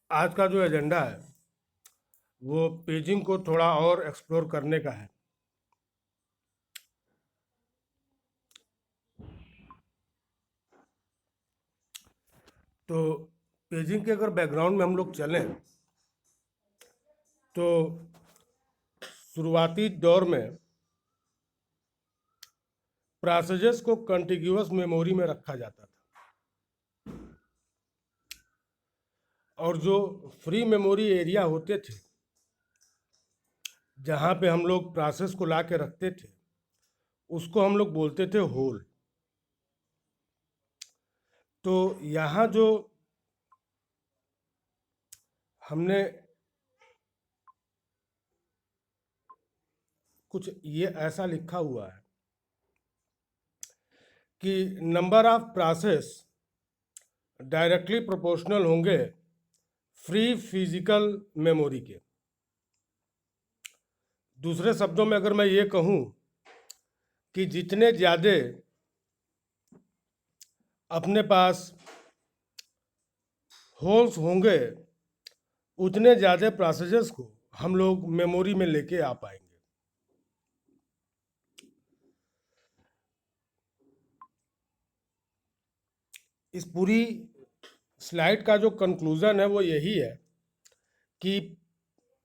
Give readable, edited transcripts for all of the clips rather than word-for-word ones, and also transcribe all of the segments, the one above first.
आज का जो एजेंडा है वो पेजिंग को थोड़ा और एक्सप्लोर करने का है। तो पेजिंग के अगर बैकग्राउंड में हम लोग चलें तो शुरुआती दौर में प्रोसेसेस को कंटिग्यूअस मेमोरी में रखा जाता था और जो फ्री मेमोरी एरिया होते थे जहाँ पे हम लोग प्रोसेस को ला के रखते थे उसको हम लोग बोलते थे होल। तो यहाँ जो हमने कुछ ये ऐसा लिखा हुआ है कि number of process directly proportional होंगे फ्री फिजिकल मेमोरी के। दूसरे शब्दों में अगर मैं ये कहूँ कि जितने ज़्यादा अपने पास होल्स होंगे उतने ज़्यादा प्रोसेसेस को हम लोग मेमोरी में लेके आ पाएंगे। इस पूरी स्लाइड का जो कंक्लूजन है वो यही है कि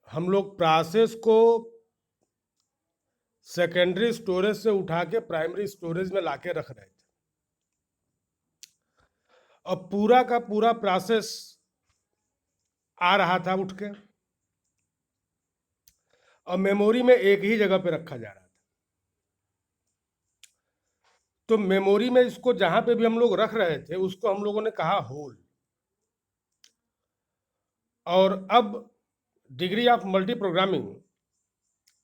हम लोग प्रोसेस को सेकेंडरी स्टोरेज से उठा के प्राइमरी स्टोरेज में लाके रख रहे थे। अब पूरा का पूरा प्रोसेस आ रहा था उठ के और मेमोरी में एक ही जगह पे रखा जा रहा था। तो मेमोरी में इसको जहां पे भी हम लोग रख रहे थे उसको हम लोगों ने कहा होल। और अब डिग्री ऑफ मल्टी प्रोग्रामिंग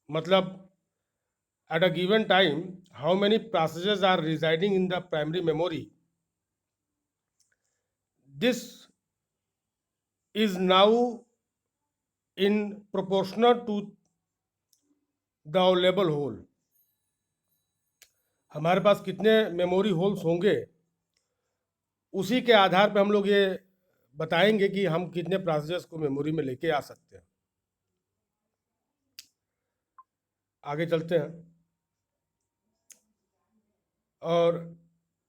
मतलब at a given time how many processes are residing in the primary memory, this is now in proportional to the available hole। हमारे पास कितने मेमोरी होल्स होंगे उसी के आधार पर हम लोग ये बताएंगे कि हम कितने प्रोसेसेस को मेमोरी में लेके आ सकते हैं। आगे चलते हैं। और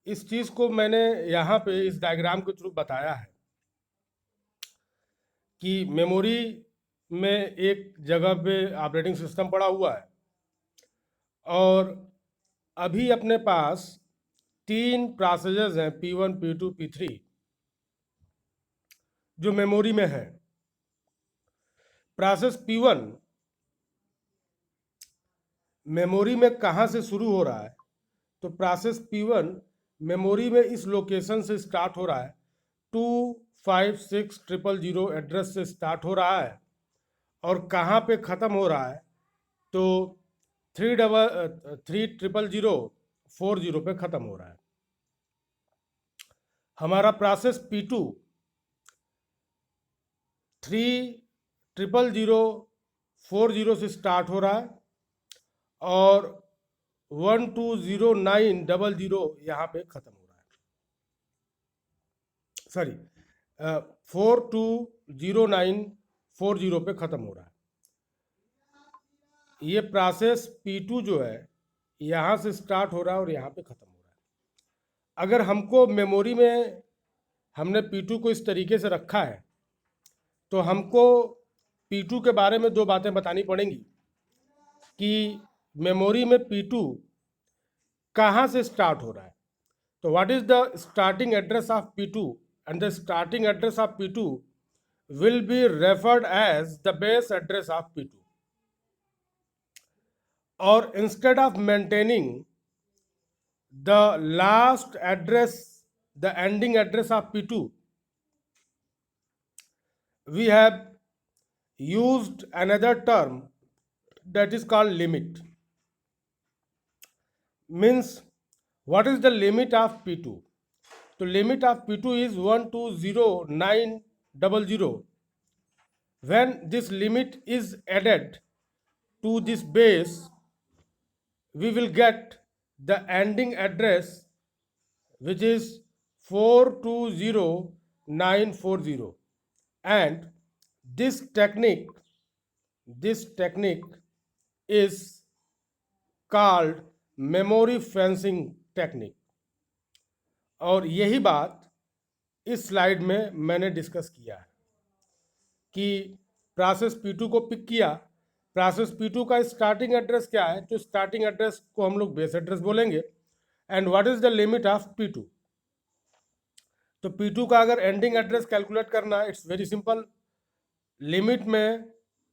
इस चीज़ को मैंने यहाँ पे इस डायग्राम के थ्रू बताया है कि मेमोरी में एक जगह पे ऑपरेटिंग सिस्टम पड़ा हुआ है और अभी अपने पास 3 प्रोसेसेस हैं P1, P2, P3 जो मेमोरी में है। प्रोसेस P1 मेमोरी में कहाँ से शुरू हो रहा है? तो प्रोसेस P1 मेमोरी में इस लोकेशन से स्टार्ट हो रहा है, 256000 एड्रेस से स्टार्ट हो रहा है और कहाँ पे ख़त्म हो रहा है? तो 300040 पे ख़त्म हो रहा है। हमारा प्रोसेस P2 300040 से स्टार्ट हो रहा है और 120900 यहाँ पे ख़त्म हो रहा है। सॉरी 420940 पे ख़त्म हो रहा है। ये प्रोसेस P2 जो है यहाँ से स्टार्ट हो रहा है और यहाँ पे ख़त्म हो रहा है। अगर हमको मेमोरी में हमने P2 को इस तरीके से रखा है तो हमको P2 के बारे में 2 बातें बतानी पड़ेंगी कि मेमोरी में P2 कहाँ से स्टार्ट हो रहा है। तो what is the starting address of P2 and the starting address of P2 will be referred as the base address of P2, or instead of maintaining the last address, the ending address of P2, we have used another term that is called limit. Means what is the limit of P2? So limit of P2 is 120900. When this limit is added to this base, we will get the ending address which is 420940, and this technique is called memory fencing technique. और यही बात इस slide में मैंने discuss किया है कि process P2 को पिक किया। प्रोसेस P2 का स्टार्टिंग एड्रेस क्या है? तो स्टार्टिंग एड्रेस को हम लोग बेस एड्रेस बोलेंगे। And what is the limit of P2? तो P2 का अगर एंडिंग एड्रेस कैलकुलेट करना है, इट्स वेरी सिंपल। लिमिट में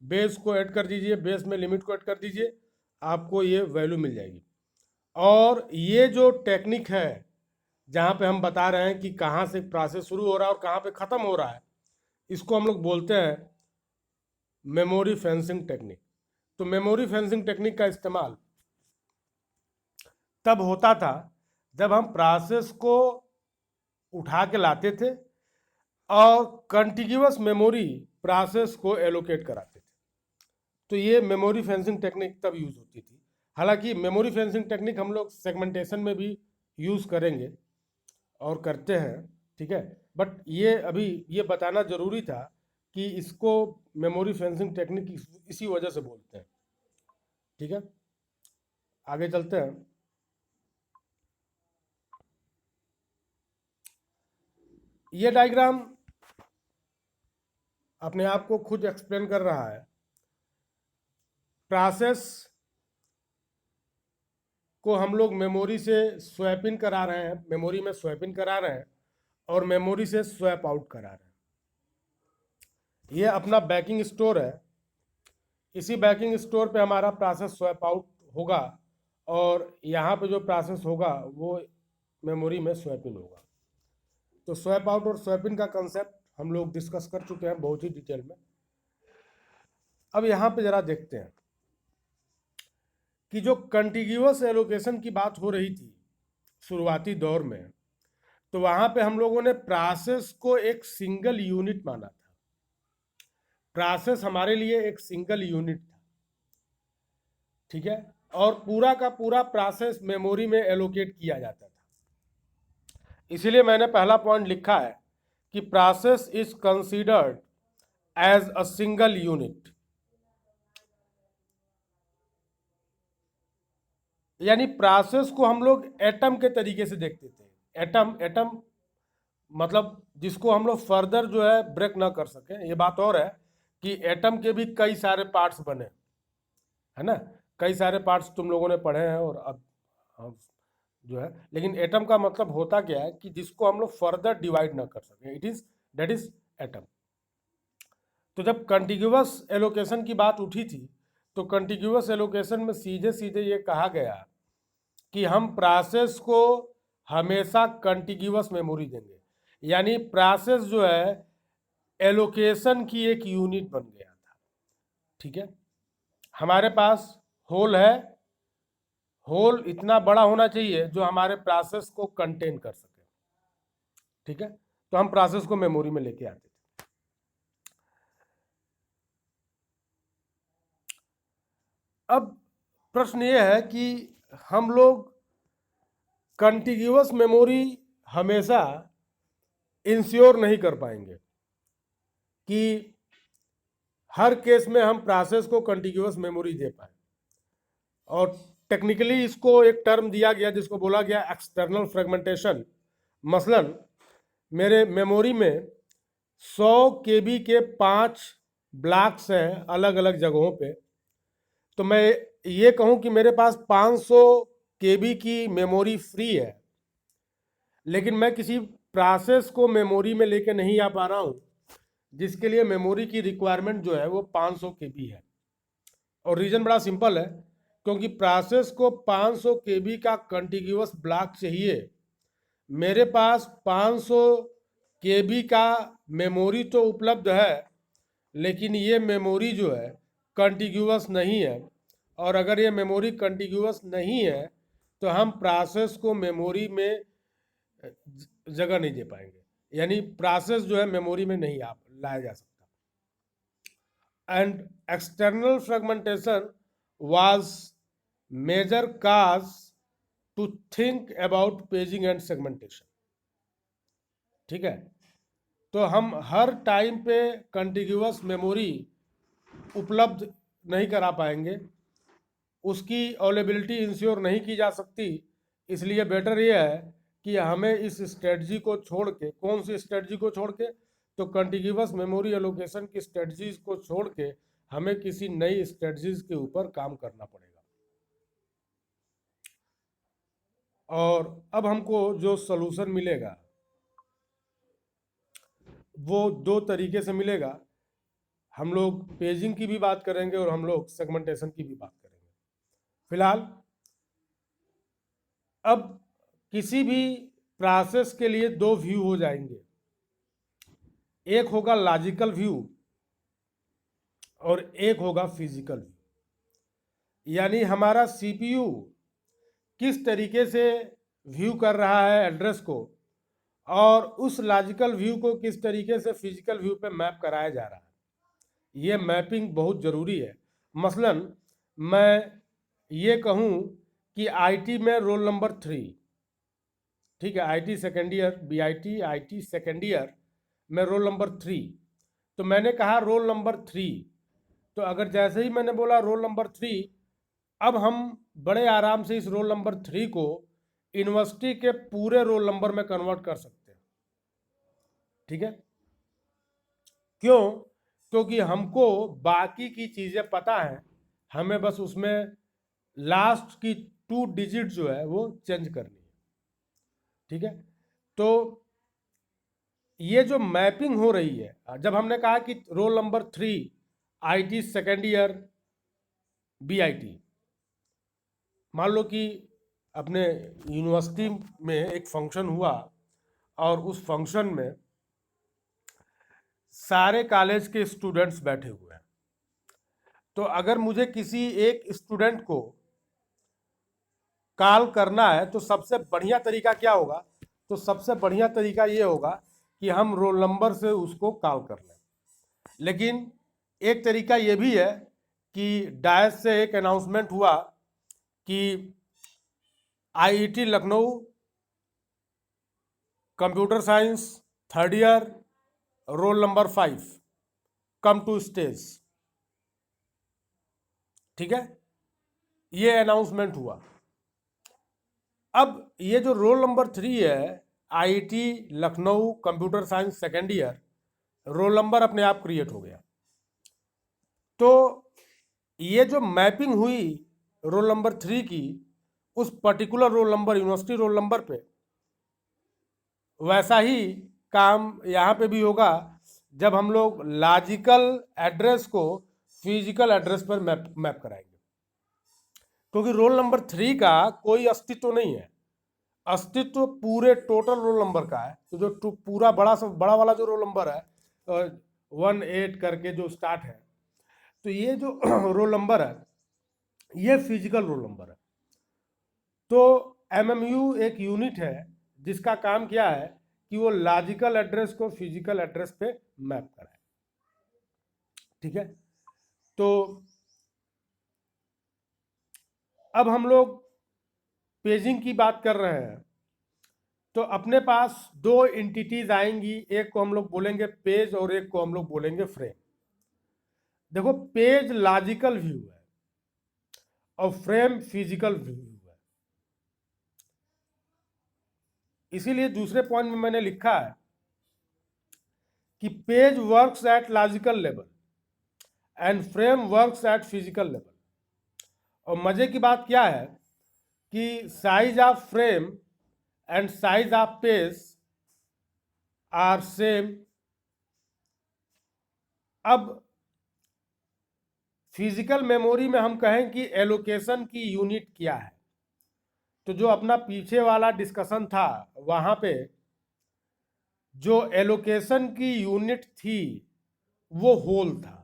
बेस को ऐड कर दीजिए, बेस में लिमिट को ऐड कर दीजिए, आपको ये वैल्यू मिल जाएगी। और ये जो टेक्निक है जहाँ पे हम बता रहे हैं कि कहाँ से प्रोसेस शुरू हो रहा है और कहाँ पे ख़त्म हो रहा है, इसको हम लोग बोलते हैं मेमोरी फेंसिंग टेक्निक। तो मेमोरी फेंसिंग टेक्निक का इस्तेमाल तब होता था जब हम प्रोसेस को उठा के लाते थे और कंटिन्यूअस मेमोरी प्रोसेस को एलोकेट कराते थे। तो ये मेमोरी फेंसिंग टेक्निक तब यूज़ होती थी। हालांकि मेमोरी फेंसिंग टेक्निक हम लोग सेगमेंटेशन में भी यूज़ करेंगे और करते हैं, ठीक है। बट ये अभी ये बताना ज़रूरी था कि इसको मेमोरी फेंसिंग टेक्निक इसी वजह से बोलते हैं, ठीक है। आगे चलते हैं। ये डायग्राम अपने आप को खुद एक्सप्लेन कर रहा है। प्रोसेस को हम लोग मेमोरी से स्वैप इन करा रहे हैं, मेमोरी में स्वैप इन करा रहे हैं और मेमोरी से स्वैप आउट करा रहे हैं। ये अपना बैकिंग स्टोर है। इसी बैकिंग स्टोर पे हमारा प्रोसेस स्वैप आउट होगा और यहाँ पे जो प्रोसेस होगा वो मेमोरी में स्वैप इन होगा। तो स्वैप आउट और स्वैप इन का कंसेप्ट हम लोग डिस्कस कर चुके हैं बहुत ही डिटेल में। अब यहाँ पे ज़रा देखते हैं कि जो कंटिन्यूअस एलोकेशन की बात हो रही थी शुरुआती दौर में, तो वहाँ पे हम लोगों ने प्रोसेस को एक सिंगल यूनिट माना था। प्रोसेस हमारे लिए एक सिंगल यूनिट था, ठीक है। और पूरा का पूरा प्रोसेस मेमोरी में एलोकेट किया जाता था। इसीलिए मैंने पहला पॉइंट लिखा है कि process is considered as a single unit. यानी प्रोसेस को हम लोग एटम के तरीके से देखते थे। एटम मतलब जिसको हम लोग फर्दर जो है ब्रेक ना कर सके। ये बात और है कि एटम के भी कई सारे पार्ट्स बने, है ना। कई सारे पार्ट्स तुम लोगों ने पढ़े हैं और अब हम जो है, लेकिन एटम का मतलब होता क्या है कि जिसको हम लोग फर्दर डिवाइड ना कर सके, दैट इज एटम। तो जब कंटिन्यूअस एलोकेशन की बात उठी थी तो कंटिन्यूअस एलोकेशन में सीधे सीधे ये कहा गया कि हम प्रोसेस को हमेशा कंटिन्यूअस मेमोरी देंगे। यानी प्रोसेस जो है एलोकेशन की एक यूनिट बन गया था, ठीक है। हमारे पास होल है, होल इतना बड़ा होना चाहिए जो हमारे प्रोसेस को कंटेन कर सके, ठीक है। तो हम प्रोसेस को मेमोरी में लेके आते थे। अब प्रश्न ये है कि हम लोग कंटिन्यूअस मेमोरी हमेशा इंश्योर नहीं कर पाएंगे कि हर केस में हम प्रोसेस को कंटिन्यूअस मेमोरी दे पाए। और टेक्निकली इसको एक टर्म दिया गया जिसको बोला गया एक्सटर्नल फ्रेगमेंटेशन। मसलन मेरे मेमोरी में 100 KB के 5 ब्लॉक्स हैं अलग अलग जगहों पे। तो मैं ये कहूँ कि मेरे पास 500 KB की मेमोरी फ्री है, लेकिन मैं किसी प्रोसेस को मेमोरी में लेके नहीं आ पा रहा हूँ जिसके लिए मेमोरी की रिक्वायरमेंट जो है वो 500 KB है। और रीज़न बड़ा सिंपल है, क्योंकि प्रोसेस को 500 KB का कंटिन्यूअस ब्लॉक चाहिए। मेरे पास 500 KB का मेमोरी तो उपलब्ध है, लेकिन ये मेमोरी जो है कंटिन्यूअस नहीं है। और अगर ये मेमोरी कंटिन्यूअस नहीं है तो हम प्रोसेस को मेमोरी में जगह नहीं दे पाएंगे, यानी प्रोसेस जो है मेमोरी में नहीं लाया जा सकता। And external fragmentation was major cause to think about paging and segmentation, ठीक है। तो हम हर टाइम पे कंटिन्यूअस मेमोरी उपलब्ध नहीं करा पाएंगे, उसकी अवेलेबिलिटी इंश्योर नहीं की जा सकती। इसलिए बेटर ये है कि हमें इस स्ट्रेटजी को छोड़ के, कौन सी स्ट्रेटजी को छोड़ के, तो कंटिन्यूअस मेमोरी एलोकेशन की स्ट्रेटजीज को छोड़ के हमें किसी नई स्ट्रेटजीज के ऊपर काम करना पड़ेगा। और अब हमको जो सॉल्यूशन मिलेगा वो दो तरीके से मिलेगा। हम लोग पेजिंग की भी बात करेंगे और हम लोग सेगमेंटेशन की भी बात करेंगे। फिलहाल अब किसी भी प्रोसेस के लिए दो व्यू हो जाएंगे, एक होगा लॉजिकल व्यू और एक होगा फिजिकल व्यू। यानी हमारा सीपीयू किस तरीके से व्यू कर रहा है एड्रेस को और उस लॉजिकल व्यू को किस तरीके से फिजिकल व्यू पे मैप कराया जा रहा है। ये मैपिंग बहुत ज़रूरी है। मसलन मैं ये कहूँ कि आईटी में रोल नंबर 3, ठीक है, IT second year, BIT IT second year में रोल नंबर 3, तो मैंने कहा रोल नंबर 3, तो अगर जैसे ही मैंने बोला रोल नंबर 3, अब हम बड़े आराम से इस रोल नंबर 3 को यूनिवर्सिटी के पूरे रोल नंबर में कन्वर्ट कर सकते हैं। ठीक है, क्यों? क्योंकि हमको बाकी की चीज़ें पता है, हमें बस उसमें लास्ट की 2 डिजिट जो है वो चेंज करनी है। ठीक है, तो ये जो मैपिंग हो रही है, जब हमने कहा कि roll number 3 IT second year BIT, मान लो कि अपने यूनिवर्सिटी में एक फंक्शन हुआ और उस फंक्शन में सारे कॉलेज के स्टूडेंट्स बैठे हुए हैं, तो अगर मुझे किसी एक स्टूडेंट को कॉल करना है तो सबसे बढ़िया तरीका क्या होगा? तो सबसे बढ़िया तरीका ये होगा कि हम रोल नंबर से उसको कॉल कर लें। लेकिन एक तरीका ये भी है कि डायस से एक अनाउंसमेंट हुआ कि IIT Lucknow computer science third year roll number 5 come to stage. ठीक है, ये अनाउंसमेंट हुआ। अब ये जो रोल नंबर 3 है IIT Lucknow computer science second year, roll number अपने आप क्रिएट हो गया। तो ये जो मैपिंग हुई रोल नंबर 3 की उस particular roll number, university roll number पे, वैसा ही काम यहाँ पे भी होगा जब हम लोग लॉजिकल एड्रेस को फिजिकल एड्रेस पर मैप कराएंगे। क्योंकि रोल नंबर 3 का कोई अस्तित्व नहीं है, अस्तित्व पूरे टोटल रोल नंबर का है। तो जो पूरा बड़ा वाला जो रोल नंबर है 18 करके जो स्टार्ट है, तो ये जो रोल नंबर है ये फिजिकल रोल नंबर है। तो एमएमयू एक यूनिट है जिसका काम क्या है कि वो लॉजिकल एड्रेस को फिजिकल एड्रेस पे मैप कराए। ठीक है, तो अब हम लोग पेजिंग की बात कर रहे हैं, तो अपने पास दो एंटिटीज आएंगी, एक को हम लोग बोलेंगे पेज और एक को हम लोग बोलेंगे फ्रेम। देखो, पेज लॉजिकल व्यू है और फ्रेम फिजिकल व्यू है। इसीलिए दूसरे पॉइंट में मैंने लिखा है कि page works at logical level and frame works at physical level. और मजे की बात क्या है कि size of frame and size of page are same. अब फिजिकल मेमोरी में हम कहें कि एलोकेशन की यूनिट क्या है, तो जो अपना पीछे वाला डिस्कशन था वहां पे जो एलोकेशन की यूनिट थी वो होल था।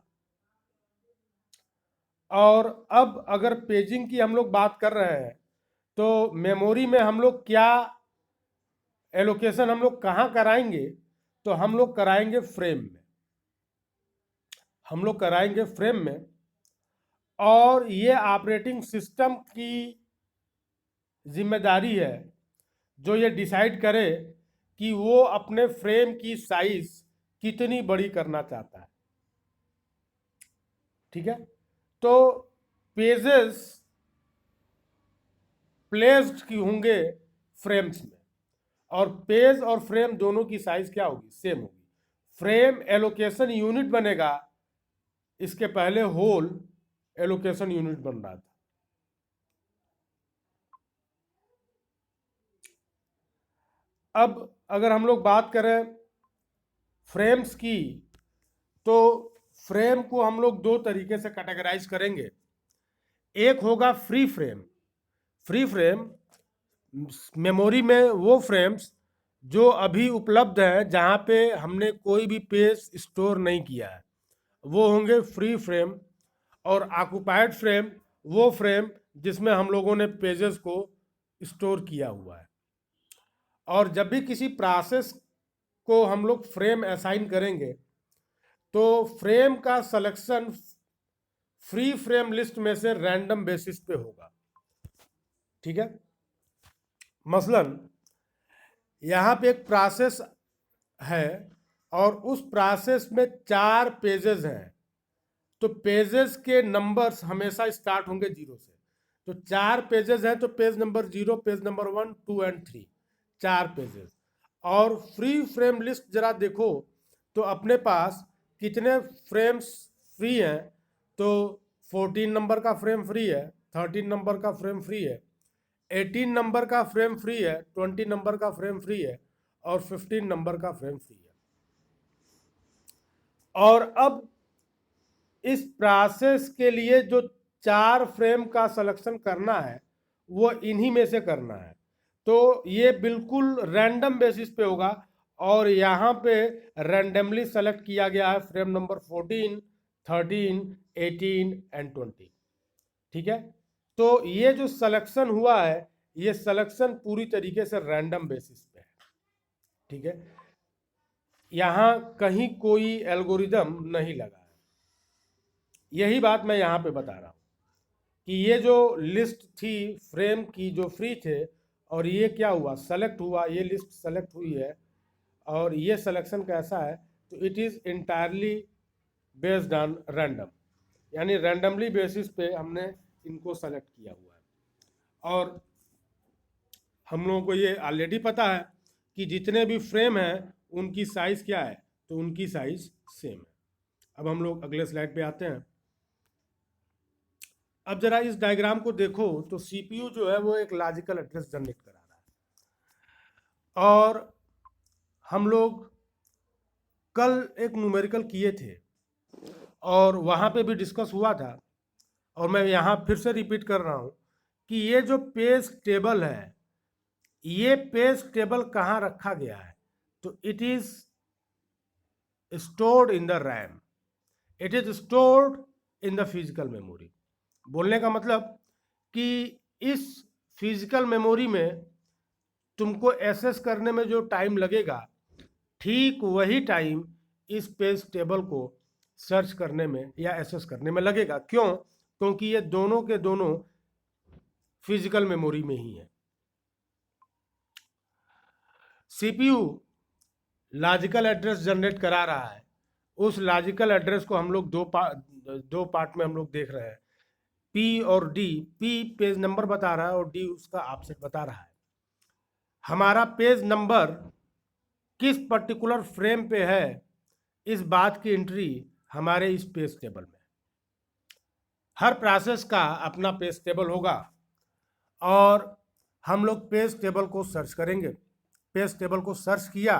और अब अगर पेजिंग की हम लोग बात कर रहे हैं तो मेमोरी में हम लोग क्या एलोकेशन हम लोग कहाँ कराएंगे? तो हम लोग कराएंगे फ्रेम में, हम लोग कराएंगे फ्रेम में। और ये ऑपरेटिंग सिस्टम की जिम्मेदारी है जो ये डिसाइड करे कि वो अपने फ्रेम की साइज कितनी बड़ी करना चाहता है। ठीक है, तो पेजेस प्लेस्ड की होंगे फ्रेम्स में, और पेज और फ्रेम दोनों की साइज क्या होगी, सेम होगी। फ्रेम एलोकेशन यूनिट बनेगा, इसके पहले होल एलोकेशन यूनिट बन रहा था। अब अगर हम लोग बात करें फ्रेम्स की, तो फ्रेम को हम लोग दो तरीके से कैटेगराइज करेंगे। एक होगा free frame. Free frame memory में वो फ्रेम्स जो अभी उपलब्ध हैं, जहाँ पे हमने कोई भी पेज स्टोर नहीं किया है, वो होंगे फ्री फ्रेम। और ऑक्युपाइड फ्रेम वो फ्रेम जिसमें हम लोगों ने पेजेस को स्टोर किया हुआ है। और जब भी किसी प्रोसेस को हम लोग फ्रेम असाइन करेंगे, तो फ्रेम का सिलेक्शन फ्री फ्रेम लिस्ट में से रैंडम बेसिस पे होगा। ठीक है, मसलन यहाँ पे एक प्रोसेस है और उस प्रोसेस में 4 पेजेस हैं, तो पेजेस के नंबर्स हमेशा स्टार्ट होंगे 0 से। तो 4 पेजेस हैं, तो page number 0, page number 1, 2 and 3, 4 pages. और फ्री फ्रेम लिस्ट जरा देखो तो अपने पास कितने फ्रेम्स फ्री हैं, तो 14 नंबर का फ्रेम फ्री है, 13 नंबर का फ्रेम फ्री है, 18 नंबर का फ्रेम फ्री है, 20 नंबर का फ्रेम फ्री है, और 15 नंबर का फ्रेम फ्री है। और अब इस प्रोसेस के लिए जो 4 फ्रेम का सिलेक्शन करना है, वो इन्हीं में से करना है। तो ये बिल्कुल रैंडम बेसिस पे होगा, और यहाँ पे रैंडमली सेलेक्ट किया गया है फ्रेम नंबर 14, 13, 18 एंड 20। ठीक है, तो ये जो सिलेक्शन हुआ है, ये सिलेक्शन पूरी तरीके से रैंडम बेसिस पे है। ठीक है, यहाँ कहीं कोई एल्गोरिदम नहीं लगा है। यही बात मैं यहाँ पे बता रहा हूँ कि ये जो लिस्ट थी फ्रेम की जो फ्री थे, और ये क्या हुआ, सेलेक्ट हुआ, ये लिस्ट सेलेक्ट हुई है, और ये सिलेक्शन कैसा है, तो it is entirely based on random, यानी रैंडमली बेसिस पे हमने इनको सेलेक्ट किया हुआ है। और हम लोगों को ये ऑलरेडी पता है कि जितने भी फ्रेम हैं उनकी साइज़ क्या है, तो उनकी साइज़ सेम है। अब हम लोग अगले स्लाइड पे आते हैं। अब जरा इस डायग्राम को देखो, तो सीपीयू जो है वो एक लॉजिकल एड्रेस जनरेट करा रहा है, और हम लोग कल एक न्यूमेरिकल किए थे और वहाँ पे भी डिस्कस हुआ था, और मैं यहाँ फिर से रिपीट कर रहा हूँ कि ये जो पेज टेबल है, ये पेज टेबल कहाँ रखा गया है, तो it is stored in the RAM, it is stored in the physical memory. बोलने का मतलब कि इस फिजिकल मेमोरी में तुमको एसेस करने में जो टाइम लगेगा, ठीक वही टाइम इस पेज टेबल को सर्च करने में या एसेस करने में लगेगा। क्यों? क्योंकि ये दोनों के दोनों फिजिकल मेमोरी में ही है। सीपीयू लॉजिकल एड्रेस जनरेट करा रहा है, उस लॉजिकल एड्रेस को हम लोग दो पार्ट में हम लोग देख रहे हैं, पी और डी। पी पेज नंबर बता रहा है और डी उसका ऑफसेट बता रहा है। हमारा पेज नंबर किस पर्टिकुलर फ्रेम पे है, इस बात की एंट्री हमारे इस पेज टेबल में। हर प्रोसेस का अपना पेज टेबल होगा, और हम लोग पेज टेबल को सर्च करेंगे। पेज टेबल को सर्च किया,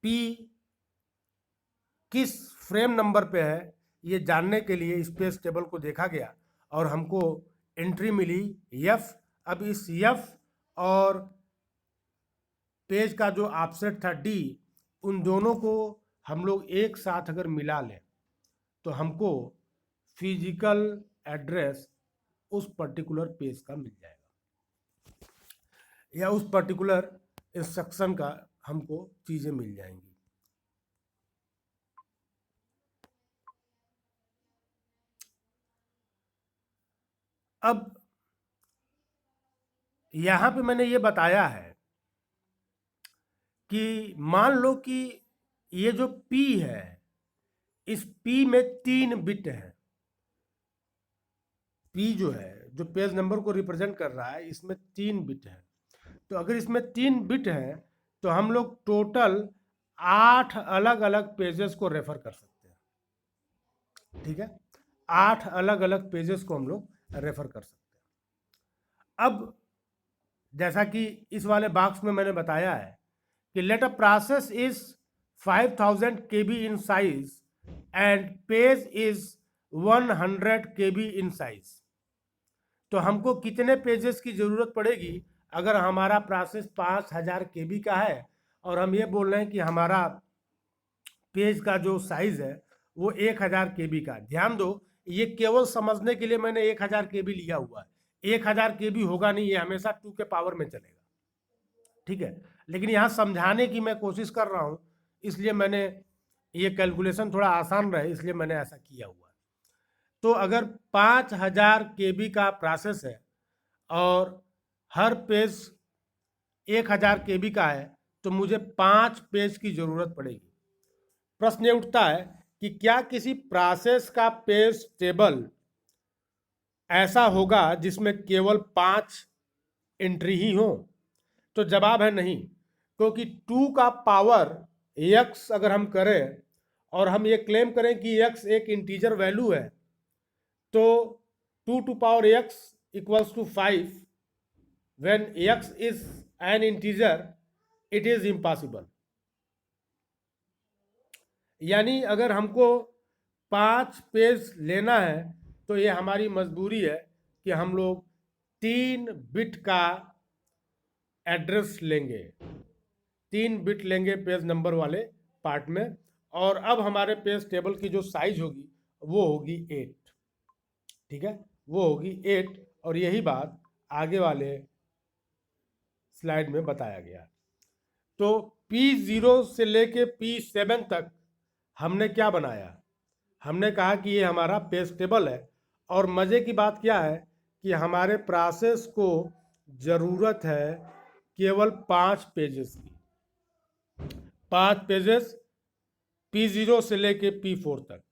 पी किस फ्रेम नंबर पे है ये जानने के लिए इस पेज टेबल को देखा गया, और हमको एंट्री मिली एफ। अब इस एफ और पेज का जो ऑफसेट था डी, उन दोनों को हम लोग एक साथ अगर मिला लें, तो हमको फिजिकल एड्रेस उस पर्टिकुलर पेज का मिल जाएगा, या उस पर्टिकुलर इंस्ट्रक्शन का हमको चीज़ें मिल जाएंगी। अब यहाँ पे मैंने ये बताया है कि मान लो कि ये जो P है, इस P में 3 बिट है। P जो है, जो पेज नंबर को रिप्रेजेंट कर रहा है, इसमें 3 बिट है। तो अगर इसमें 3 बिट है तो हम लोग टोटल 8 अलग अलग पेजेस को रेफर कर सकते हैं। ठीक है, 8 अलग अलग पेजेस को हम लोग रेफर कर सकते हैं। अब जैसा कि इस वाले बॉक्स में मैंने बताया है कि let a process is 5000 KB in size and page is 100 KB in size. तो हमको कितने पेजेस की ज़रूरत पड़ेगी अगर हमारा प्रोसेस 5000 KB का है और हम ये बोल रहे हैं कि हमारा पेज का जो साइज़ है वो 1000 KB का। ध्यान दो, ये केवल समझने के लिए मैंने 1000 KB लिया हुआ है। 1000 KB होगा नहीं, ये हमेशा 2 के पावर में चलेगा। ठीक है, लेकिन यहाँ समझाने की मैं कोशिश कर रहा हूँ, इसलिए मैंने ये कैलकुलेशन थोड़ा आसान रहे इसलिए मैंने ऐसा किया हुआ है। तो अगर 5000 KB का प्रोसेस है और हर पेज 1000 KB का है तो मुझे 5 पेज की ज़रूरत पड़ेगी। प्रश्न ये उठता है कि क्या किसी प्रोसेस का पेज टेबल ऐसा होगा जिसमें केवल 5 एंट्री ही हो? तो जवाब है नहीं, क्योंकि 2 का पावर x अगर हम करें और हम ये क्लेम करें कि x एक इंटीजर वैल्यू है तो 2 to power x equals to 5 when x is an integer it is impossible। यानी अगर हमको 5 पेज लेना है तो ये हमारी मजबूरी है कि हम लोग 3 बिट का एड्रेस लेंगे, 3 बिट लेंगे पेज नंबर वाले पार्ट में। और अब हमारे पेज टेबल की जो साइज होगी वो होगी 8। ठीक है, वो होगी 8 और यही बात आगे वाले स्लाइड में बताया गया। तो P0 से लेके P7 तक हमने क्या बनाया? हमने कहा कि ये हमारा पेज टेबल है और मज़े की बात क्या है कि हमारे प्रोसेस को ज़रूरत है केवल 5 पेजेस की। 5 पेजेस P0 से लेके P4 तक,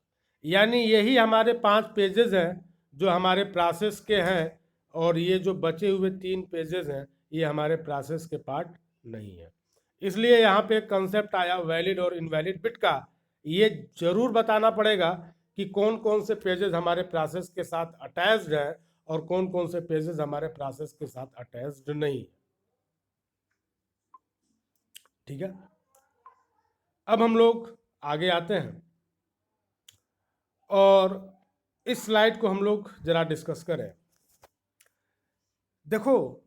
यानी यही हमारे 5 पेजेस हैं जो हमारे प्रोसेस के हैं और ये जो बचे हुए 3 पेजेस हैं ये हमारे प्रोसेस के पार्ट नहीं है। इसलिए यहाँ पे कंसेप्ट आया वैलिड और इनवैलिड बिट का। ये जरूर बताना पड़ेगा कि कौन कौन से पेजेस हमारे प्रोसेस के साथ अटैच्ड हैं और कौन कौन से पेजेस हमारे प्रोसेस के साथ अटैच्ड नहीं। ठीक है, अब हम लोग आगे आते हैं और इस स्लाइड को हम लोग जरा डिस्कस करें। देखो,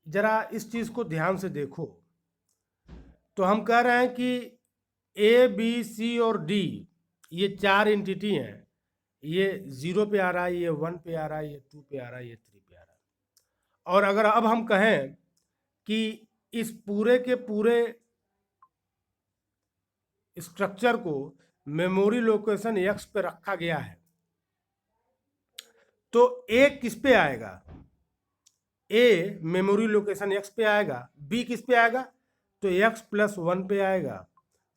जरा इस चीज को ध्यान से देखो। तो हम कह रहे हैं कि ए बी सी और डी ये 4 एंटिटी हैं। ये 0 पे आ रहा है, ये 1 पे आ रहा है, ये 2 पे आ रहा है, ये 3 पे आ रहा है। और अगर अब हम कहें कि इस पूरे के पूरे स्ट्रक्चर को मेमोरी लोकेशन x पे रखा गया है तो ए किस पे आएगा? ए मेमोरी लोकेशन x पे आएगा। बी किस पे आएगा? तो x+1 पे आएगा।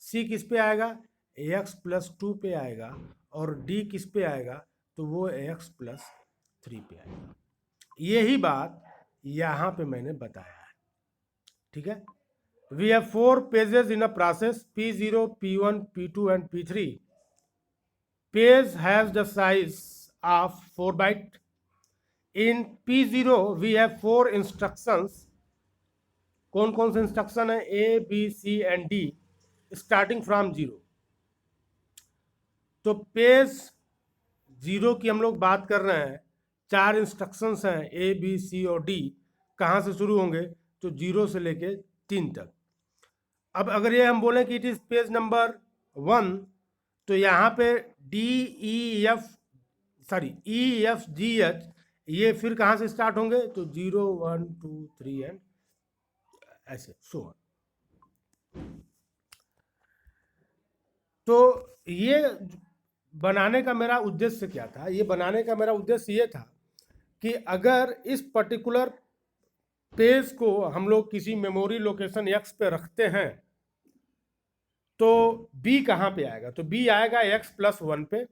सी किस पे आएगा? x+2 पे आएगा। और डी किस पे आएगा? तो वो x+3 पे आएगा। यही बात यहाँ पे मैंने बताया है। ठीक है, we have 4 pages in a process P0, P1, P2 and P3. Page has the size of 4 byte. In P0 we have 4 instructions. कौन कौन से इंस्ट्रक्शन है? A, B, C and D starting from 0. तो पेज 0 की हम लोग बात कर रहे हैं। 4 इंस्ट्रक्शंस हैं A, B, C और D। कहाँ से शुरू होंगे? तो 0 से लेके 3 तक। अब अगर ये हम बोलें कि इट इज पेज नंबर 1 तो यहाँ पे ई एफ जी एच ये फिर कहाँ से स्टार्ट होंगे? तो 0 1 2 3 एंड ऐसे सो ऑन। तो ये बनाने का मेरा उद्देश्य क्या था? ये बनाने का मेरा उद्देश्य ये था कि अगर इस पर्टिकुलर पेज को हम लोग किसी मेमोरी लोकेशन x पे रखते हैं तो b कहाँ पे आएगा? तो b आएगा x+1 पे,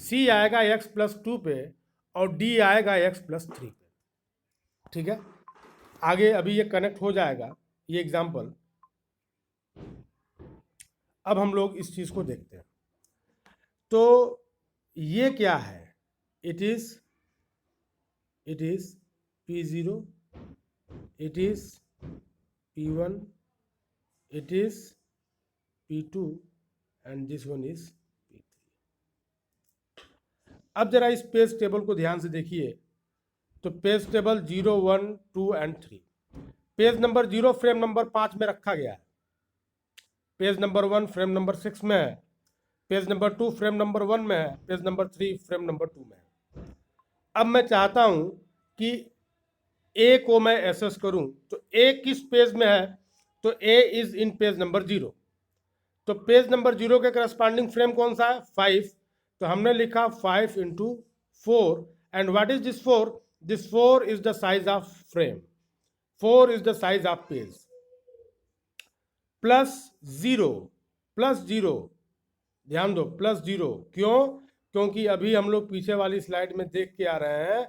c आएगा x+2 पे और d आएगा x+3 पे। ठीक है, आगे अभी ये कनेक्ट हो जाएगा ये एग्जाम्पल। अब हम लोग इस चीज को देखते हैं। तो ये क्या है? It is P0, it is P1, it is P2 and this one is P3। अब जरा इस पेज टेबल को ध्यान से देखिए। तो page table 0, 1, 2 and 3। Page number 0 frame number 5 में रखा गया है, पेज नंबर 1 फ्रेम नंबर 6 में है, पेज नंबर 2 फ्रेम नंबर 1 में है, पेज नंबर 3 फ्रेम नंबर 2 में है। अब मैं चाहता हूं कि ए को मैं एसेस करूं, तो ए किस पेज में है? तो ए इज इन पेज नंबर 0। तो पेज नंबर 0 के करस्पॉन्डिंग फ्रेम कौन सा है? 5। तो हमने लिखा 5 × 4 and what is this 4? This 4 is the size of frame, 4 is the size of page. +0, ध्यान दो, +0 क्यों? क्योंकि अभी हम लोग पीछे वाली स्लाइड में देख के आ रहे हैं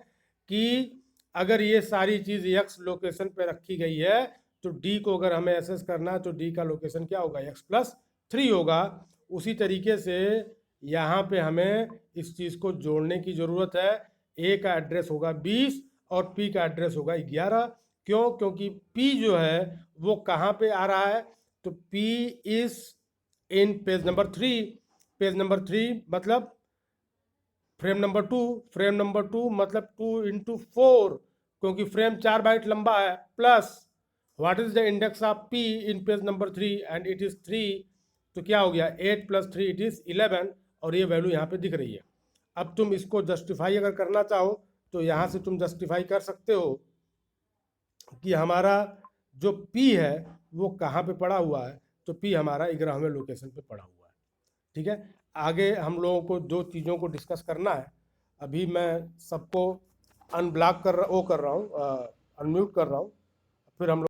कि अगर ये सारी चीज x लोकेशन पे रखी गई है तो d को अगर हमें एसेस करना है तो d का लोकेशन क्या होगा? x+3 होगा। उसी तरीके से यहाँ पे हमें इस चीज को जोड़ने की जरूरत है। a का एड्रेस होगा 20 और p का एड्रेस होगा 11। क्यों? क्योंकि p जो है वो कहाँ पे आ रहा है? तो p is in page number 3। Page number 3 मतलब फ्रेम नंबर 2, फ्रेम नंबर 2 मतलब 2 × 4 क्योंकि फ्रेम 4 बाइट लंबा है, plus what is the index of p in page number 3 and it is 3। तो क्या हो गया? 8 + 3 इट इज 11 और ये वैल्यू यहाँ पे दिख रही है। अब तुम इसको जस्टिफाई अगर करना चाहो तो यहाँ से तुम जस्टिफाई कर सकते हो कि हमारा जो p है वो कहाँ पे पड़ा हुआ है। तो p हमारा 11वें लोकेशन पे पड़ा हुआ है। ठीक है, आगे हम लोगों को दो चीज़ों को डिस्कस करना है। अभी मैं सबको अनब्लॉक कर रहा हूँ, अनम्यूट कर रहा हूँ, फिर हम लोग